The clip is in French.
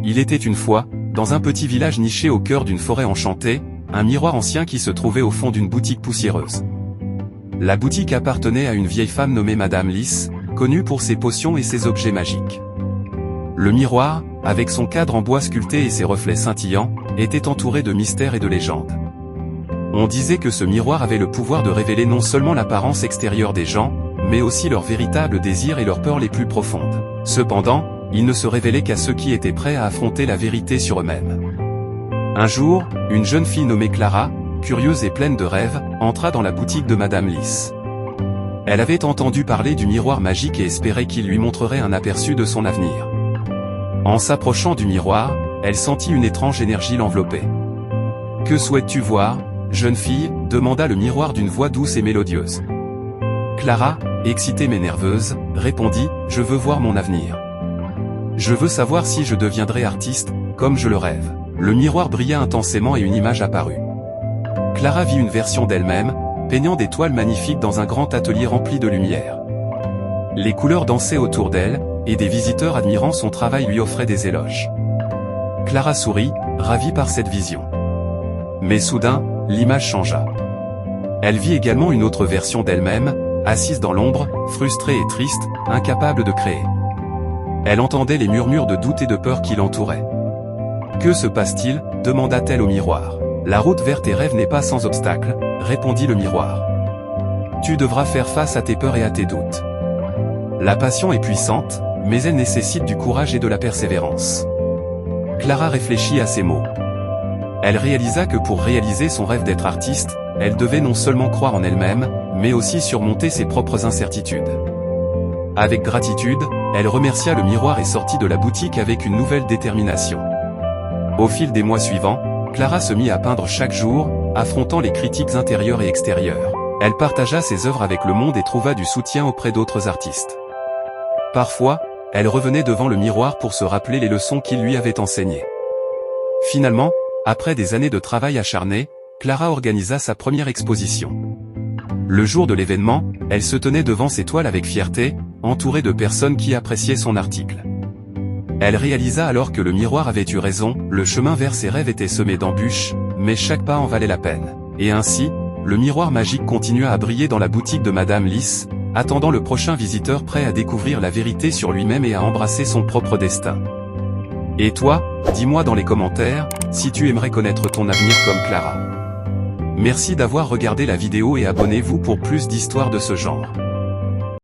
Il était une fois, dans un petit village niché au cœur d'une forêt enchantée, un miroir ancien qui se trouvait au fond d'une boutique poussiéreuse. La boutique appartenait à une vieille femme nommée Madame Lys, connue pour ses potions et ses objets magiques. Le miroir, avec son cadre en bois sculpté et ses reflets scintillants, était entouré de mystères et de légendes. On disait que ce miroir avait le pouvoir de révéler non seulement l'apparence extérieure des gens, mais aussi leurs véritables désirs et leurs peurs les plus profondes. Cependant, il ne se révélait qu'à ceux qui étaient prêts à affronter la vérité sur eux-mêmes. Un jour, une jeune fille nommée Clara, curieuse et pleine de rêves, entra dans la boutique de Madame Lys. Elle avait entendu parler du miroir magique et espérait qu'il lui montrerait un aperçu de son avenir. En s'approchant du miroir, elle sentit une étrange énergie l'envelopper. « Que souhaites-tu voir, jeune fille ?» demanda le miroir d'une voix douce et mélodieuse. Clara, excitée mais nerveuse, répondit « Je veux voir mon avenir. Je veux savoir si je deviendrai artiste, comme je le rêve. » Le miroir brilla intensément et une image apparut. Clara vit une version d'elle-même, peignant des toiles magnifiques dans un grand atelier rempli de lumière. Les couleurs dansaient autour d'elle, et des visiteurs admirant son travail lui offraient des éloges. Clara sourit, ravie par cette vision. Mais soudain, l'image changea. Elle vit également une autre version d'elle-même, assise dans l'ombre, frustrée et triste, incapable de créer. Elle entendait les murmures de doute et de peur qui l'entouraient. « Que se passe-t-il » demanda-t-elle au miroir. « La route vers tes rêves n'est pas sans obstacle » répondit le miroir. « Tu devras faire face à tes peurs et à tes doutes. La passion est puissante, mais elle nécessite du courage et de la persévérance. » Clara réfléchit à ces mots. Elle réalisa que pour réaliser son rêve d'être artiste, elle devait non seulement croire en elle-même, mais aussi surmonter ses propres incertitudes. Avec gratitude, elle remercia le miroir et sortit de la boutique avec une nouvelle détermination. Au fil des mois suivants, Clara se mit à peindre chaque jour, affrontant les critiques intérieures et extérieures. Elle partagea ses œuvres avec le monde et trouva du soutien auprès d'autres artistes. Parfois, elle revenait devant le miroir pour se rappeler les leçons qu'il lui avait enseignées. Finalement, après des années de travail acharné, Clara organisa sa première exposition. Le jour de l'événement, elle se tenait devant ses toiles avec fierté, entourée de personnes qui appréciaient son article. Elle réalisa alors que le miroir avait eu raison, le chemin vers ses rêves était semé d'embûches, mais chaque pas en valait la peine. Et ainsi, le miroir magique continua à briller dans la boutique de Madame Lys, attendant le prochain visiteur prêt à découvrir la vérité sur lui-même et à embrasser son propre destin. Et toi, dis-moi dans les commentaires, si tu aimerais connaître ton avenir comme Clara. Merci d'avoir regardé la vidéo et abonnez-vous pour plus d'histoires de ce genre.